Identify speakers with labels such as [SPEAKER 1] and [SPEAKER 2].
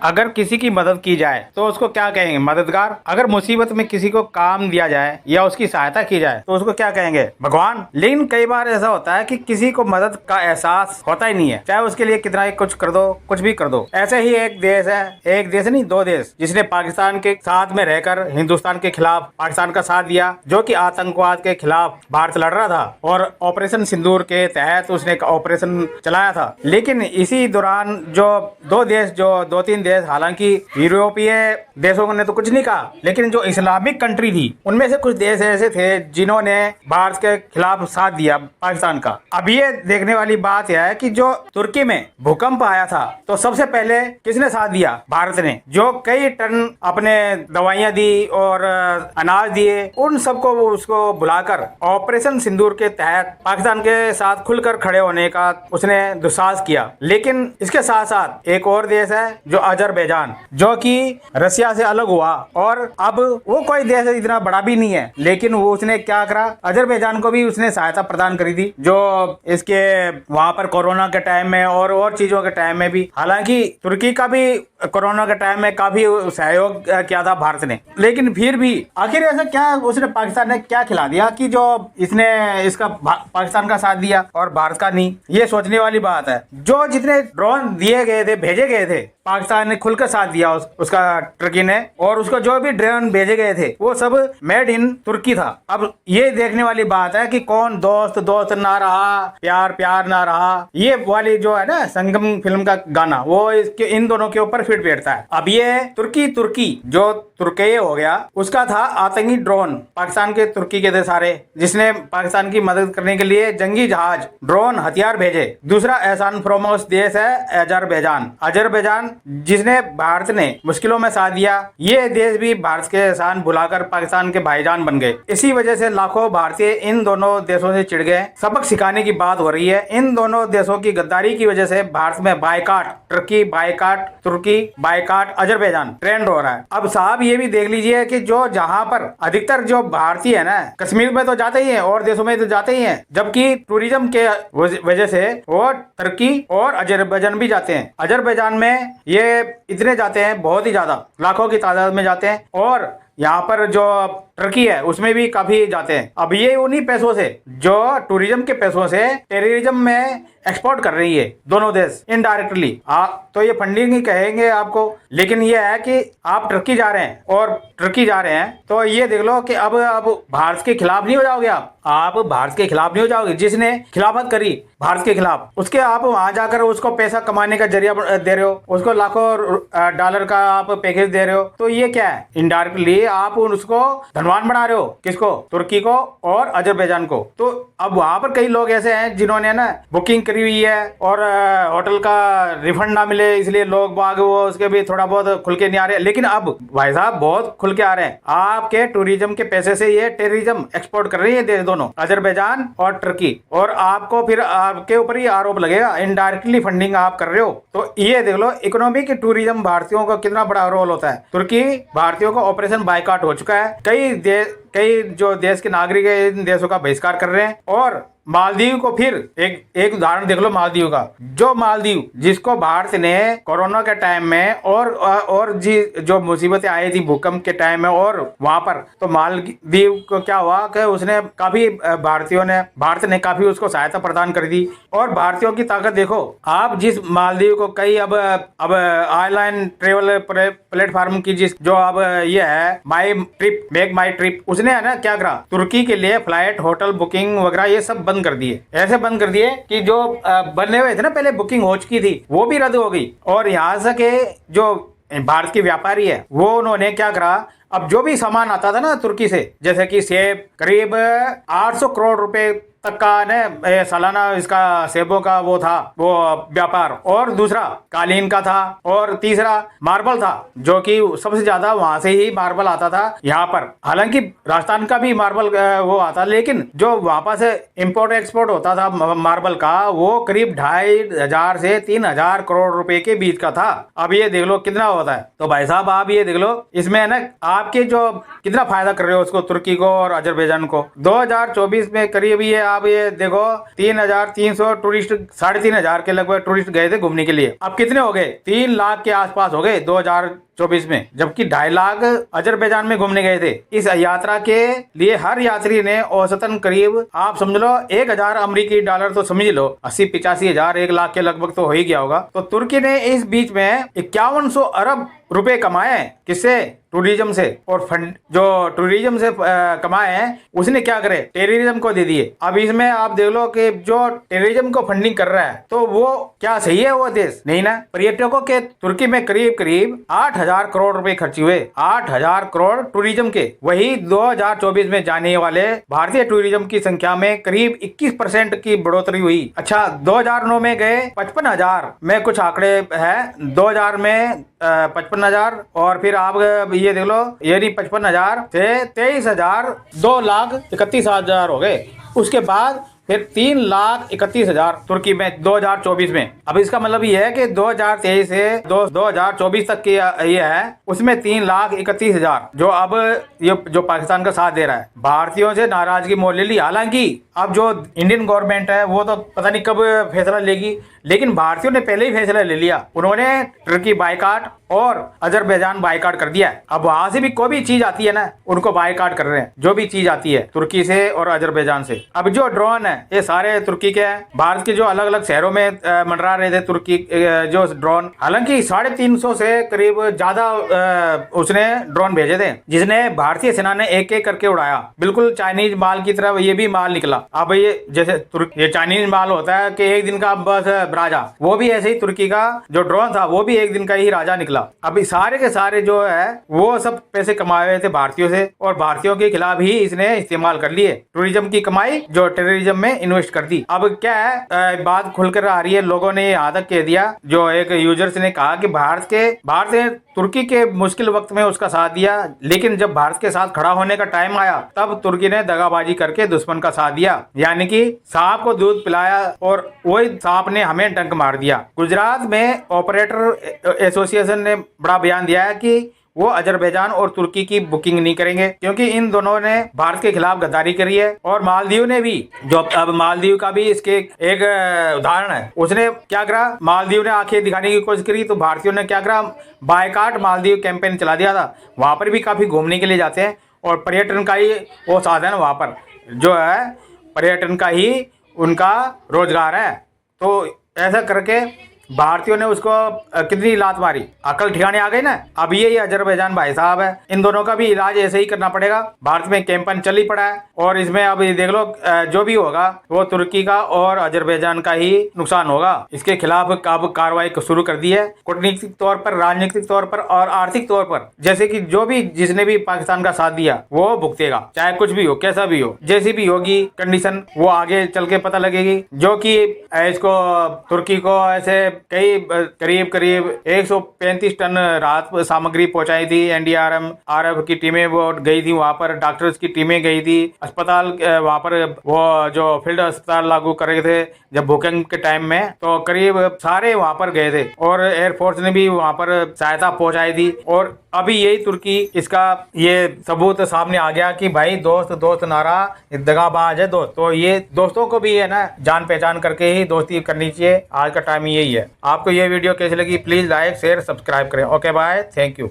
[SPEAKER 1] अगर किसी की मदद की जाए तो उसको क्या कहेंगे? मददगार। अगर मुसीबत में किसी को काम दिया जाए या उसकी सहायता की जाए तो उसको क्या कहेंगे? भगवान। लेकिन कई बार ऐसा होता है कि किसी को मदद का एहसास होता ही नहीं है, चाहे उसके लिए कितना ही कुछ कर दो, कुछ भी कर दो। ऐसे ही एक देश है, एक देश नहीं, दो देश, जिसने पाकिस्तान के साथ में रहकर हिंदुस्तान के खिलाफ पाकिस्तान का साथ दिया, जो कि आतंकवाद के खिलाफ भारत लड़ रहा था और ऑपरेशन सिंदूर के तहत उसने एक ऑपरेशन चलाया था। लेकिन इसी दौरान जो दो तीन देश, हालांकि यूरोपीय देशों ने तो कुछ नहीं कहा, लेकिन जो इस्लामिक कंट्री थी उनमें से कुछ देश ऐसे थे जिन्होंने भारत के खिलाफ साथ दिया पाकिस्तान का। अब ये देखने वाली बात यह है कि जो तुर्की में भूकंप आया था तो सबसे पहले किसने साथ दिया? भारत ने, जो कई टन अपने दवाइयां दी और अनाज दिए, उन सबको उसको बुलाकर ऑपरेशन सिंदूर के तहत पाकिस्तान के साथ खुलकर खड़े होने का उसने दुस्साहस किया। लेकिन इसके साथ साथ एक और देश है जो अजरबैजान, जो कि रसिया से अलग हुआ और अब वो कोई देश इतना बड़ा भी नहीं है, लेकिन वो उसने क्या करा, अजरबैजान को भी उसने सहायता प्रदान करी थी, जो इसके वहां पर कोरोना के टाइम में और चीजों के टाइम में भी। हालांकि तुर्की का भी कोरोना के टाइम में काफी सहयोग किया था भारत ने, लेकिन फिर भी आखिर ऐसा क्या उसने पाकिस्तान ने क्या खिला दिया कि जो इसने इसका पाकिस्तान का साथ दिया और भारत का नहीं? ये सोचने वाली बात है। जो जितने ड्रोन दिए गए थे, भेजे गए थे, पाकिस्तान ने खुलकर साथ दिया उसका तुर्की ने, और उसको जो भी ड्रोन भेजे गए थे वो सब मेड इन तुर्की था। अब ये देखने वाली बात है कि कौन दोस्त दोस्त ना रहा, प्यार प्यार ना रहा। ये वाली जो है ना संगम फिल्म का गाना, वो इसके इन दोनों के ऊपर फिट बैठता है। अब ये तुर्की जो तुर्की हो गया, उसका था आतंकी ड्रोन, पाकिस्तान के तुर्की के थे सारे, जिसने पाकिस्तान की मदद करने के लिए जंगी जहाज, ड्रोन, हथियार भेजे। दूसरा एहसान फरोमोश देश है अजरबैजान, जिसने भारत ने मुश्किलों में साथ दिया। ये देश भी भारत के एहसान भुलाकर पाकिस्तान के भाईजान बन गए। इसी वजह से लाखों भारतीय इन दोनों देशों से चिढ़ गए। सबक सिखाने की बात हो रही है। इन दोनों देशों की गद्दारी की वजह से भारत में बायकाट, टर्की बायकाट, तुर्की बायकाट, अजरबैजान ट्रेंड हो रहा है। अब साहब ये भी देख लीजिए कि जो जहां पर अधिकतर जो भारतीय है ना, कश्मीर में तो जाते ही हैं और देशों में तो जाते ही हैं, जबकि टूरिज्म के वजह से वो तुर्की और अजरबैजान भी जाते हैं। अजरबैजान में ये इतने जाते हैं, बहुत ही ज्यादा, लाखों की तादाद में जाते हैं, और यहाँ पर जो टर्की है उसमें भी काफी जाते हैं। अब ये उन्हीं पैसों से, जो टूरिज्म के पैसों से टेररिज्म में एक्सपोर्ट कर रही है दोनों देश इनडायरेक्टली। तो ये फंडिंग ही कहेंगे आपको, लेकिन ये है कि आप टर्की जा रहे हैं और टर्की जा रहे हैं तो ये देख लो कि अब भारत के खिलाफ नहीं हो जाओगे। आप भारत के खिलाफ नहीं हो जाओगे। जिसने खिलाफत करी भारत के खिलाफ, उसके आप वहां जाकर उसको पैसा कमाने का जरिया दे रहे हो, उसको लाखों डॉलर का आप पैकेज दे रहे हो। तो ये क्या है? इनडायरेक्टली आप उसको धनवान बना रहे हो। किसको? तुर्की को और अजरबैजान को। तो अब वहां पर कई लोग ऐसे हैं जिन्होंने ना बुकिंग करी हुई है और होटल का रिफंड ना मिले, इसलिए लोग बाग वो उसके भी थोड़ा बहुत खुल के नहीं आ रहे। लेकिन अब भाई साहब बहुत खुल के आ रहे हैं। आपके टूरिज्म के पैसे से ये टेररिज्म एक्सपोर्ट कर रही है देश दोनों, अजरबैजान और टर्की, और आपको फिर आपके ऊपर ही आरोप लगेगा इनडायरेक्टली फंडिंग आप कर रहे हो। तो ये देख लो इकोनॉमिक टूरिज्म भारतीयों का कितना बड़ा रोल होता है। तुर्की भारतीयों को ऑपरेशन बायकॉट हो चुका है। कई जो देश के नागरिक है इन देशों का बहिष्कार कर रहे हैं। और मालदीव को फिर एक उदाहरण देख लो मालदीव का। जो मालदीव जिसको भारत ने कोरोना के टाइम में और जो मुसीबतें आई थी भूकंप के टाइम में, और वहां पर तो मालदीव को क्या हुआ कि उसने काफी भारत ने काफी उसको सहायता प्रदान कर दी। और भारतीयों की ताकत देखो आप, जिस मालदीव को कई अब ऑनलाइन ट्रेवल प्लेटफॉर्म की जो अब ये है माई ट्रिप, मेक माई ट्रिप, उसने है ना क्या करा, तुर्की के लिए फ्लाइट, होटल बुकिंग वगैरह ये सब बंद कर दिए। ऐसे बंद कर दिए कि जो बने हुए थे ना, पहले बुकिंग हो चुकी थी, वो भी रद्द हो गई। और यहाँ से के जो भारत के व्यापारी है वो उन्होंने क्या करा, अब जो भी सामान आता था ना तुर्की से, जैसे कि सेब, करीब 800 करोड़ रुपए तक का ने सालाना इसका सेबों का वो था वो व्यापार। और दूसरा कालीन का था, और तीसरा मार्बल था, जो कि सबसे ज्यादा वहां से ही मार्बल आता था यहाँ पर। हालांकि राजस्थान का भी मार्बल वो आता, लेकिन जो वहां से इंपोर्ट एक्सपोर्ट होता था मार्बल का, वो करीब 2500 से 3000 करोड़ रुपए के बीच का था। अब ये देख लो कितना होता है। तो भाई साहब आप ये देख लो, इसमें है ना आपके जो कितना फायदा कर रहे हो उसको, तुर्की को और अजरबैजान को। 2024 में करीब ये आप ये देखो 3,300 टूरिस्ट, 3,500 के लगभग टूरिस्ट गए थे घूमने के लिए। अब कितने हो गए? 3 लाख के आसपास हो गए 2024 में, जबकि 2.5 लाख अजरबैजान में घूमने गए थे। इस यात्रा के लिए हर यात्री ने औसतन करीब आप समझ लो 1,000 अमेरिकी डॉलर तो समझ लो 80-85 हजार 1 लाख के लगभग तो हो ही गया होगा। तो तुर्की ने इस बीच में 5100 अरब रुपए कमाए। किससे? टूरिज्म से। और फंड जो टूरिज्म से कमाए हैं उसने क्या करे? टेररिज्म को दे दिए। अब इसमें आप देख लो कि जो टेररिज्म को फंडिंग कर रहा है तो वो क्या सही है? वो देश नहीं ना। पर्यटकों के तुर्की में करीब करीब 8,000 करोड़ रुपए खर्च हुए, 8,000 करोड़ टूरिज्म के। वही 2024 में जाने वाले भारतीय टूरिज्म की संख्या में करीब 21% की बढ़ोतरी हुई। अच्छा, 2009 में गए 55,000 में कुछ आंकड़े है, 2000 में 55,000 और फिर आप ये देख लो यानी 55,000 से 23,000 2,31,000 हो गए। उसके बाद फिर 3,31,000 तुर्की में 2024 में। अब इसका मतलब ये है कि 2023 से 2024 तक की ये है, उसमें 3,31,000 जो अब ये जो पाकिस्तान का साथ दे रहा है। भारतीयों से नाराजगी मोल ले ली। हालांकि अब जो इंडियन गवर्नमेंट है वो तो पता नहीं कब फैसला लेगी, लेकिन भारतीयों ने पहले ही फैसला ले लिया। उन्होंने तुर्की बाइकाट और अजरबैजान बाइकाट कर दिया है। अब वहां से भी कोई भी चीज आती है ना, उनको बाइकाट कर रहे हैं, जो भी चीज आती है तुर्की से और अजरबैजान से। अब जो ड्रोन है ये सारे तुर्की के हैं। भारत के जो अलग अलग शहरों में मंडरा रहे थे तुर्की जो ड्रोन, हालांकि 350 से करीब ज्यादा उसने ड्रोन भेजे थे, जिसने भारतीय सेना ने एक एक करके उड़ाया। बिल्कुल चाइनीज माल की तरह ये भी माल निकला। अब ये जैसे ये चाइनीज माल होता है कि एक दिन का बस राजा, वो भी ऐसे ही तुर्की का जो ड्रोन था वो भी एक दिन का ही राजा निकला। अभी सारे के सारे जो है वो सब पैसे कमाए हुए थे भारतीयों से, और भारतीयों के खिलाफ ही इसने इस्तेमाल कर लिए। टूरिज्म की कमाई जो टेररिज्म में इन्वेस्ट कर दी। अब क्या है, बात खुलकर आ रही है, लोगों ने यहाँ तक कह दिया, जो एक यूजर्स ने कहा कि भारत ने तुर्की के मुश्किल वक्त में उसका साथ दिया, लेकिन जब भारत के साथ खड़ा होने का टाइम आया तब तुर्की ने दगाबाजी करके दुश्मन का साथ दिया। यानी कि सांप को दूध पिलाया और वही सांप ने हमें डंक मार दिया। गुजरात में ऑपरेटर एसोसिएशन ने बड़ा बयान दिया है कि वो अजरबैजान और तुर्की की बुकिंग नहीं करेंगे, क्योंकि इन दोनों ने भारत के खिलाफ गद्दारी करी है। और मालदीव ने भी, जो अब मालदीव का भी इसके एक उदाहरण है, उसने क्या करा, मालदीव ने आंखें दिखाने की कोशिश करी तो भारतीयों ने क्या करा, बायकाट मालदीव कैंपेन चला दिया था। वहां पर भी काफी घूमने के लिए जाते हैं और पर्यटन का ही वो साधन वहां पर जो है, पर्यटन का ही उनका रोजगार है। तो ऐसा करके भारतीयों ने उसको कितनी लात मारी, अकल ठिकाने आ गई ना। अब ये अजरबैजान भाई साहब है, इन दोनों का भी इलाज ऐसे ही करना पड़ेगा। भारत में कैंपेन चल ही पड़ा है और इसमें अब ये देख लो जो भी होगा वो तुर्की का और अजरबैजान का ही नुकसान होगा। इसके खिलाफ अब कार्रवाई शुरू कर दी है, कूटनीतिक तौर पर, राजनीतिक तौर पर और आर्थिक तौर पर। जैसे कि जो भी जिसने भी पाकिस्तान का साथ दिया वो भुगतेगा, चाहे कुछ भी हो, कैसा भी हो, जैसी भी होगी कंडीशन वो आगे चल के पता लगेगी। जो कि इसको तुर्की को ऐसे कई करीब 135 टन राहत सामग्री पहुंचाई थी। एनडीआरएफ की टीमें वो गई थी वहां पर, डॉक्टर्स की टीमें गई थी, अस्पताल वहां पर वो जो फील्ड अस्पताल लागू कर रहे थे जब भूकंप के टाइम में, तो करीब सारे वहां पर गए थे और एयरफोर्स ने भी वहां पर सहायता पहुंचाई थी। और अभी यही तुर्की इसका ये सबूत सामने आ गया कि भाई दोस्त दोस्त नारा दगाबाज है दोस्त। तो ये दोस्तों को भी है ना जान पहचान करके ही दोस्ती करनी चाहिए। आज का टाइम यही है। आपको ये वीडियो कैसी लगी प्लीज लाइक शेयर सब्सक्राइब करें। Okay bye, thank you.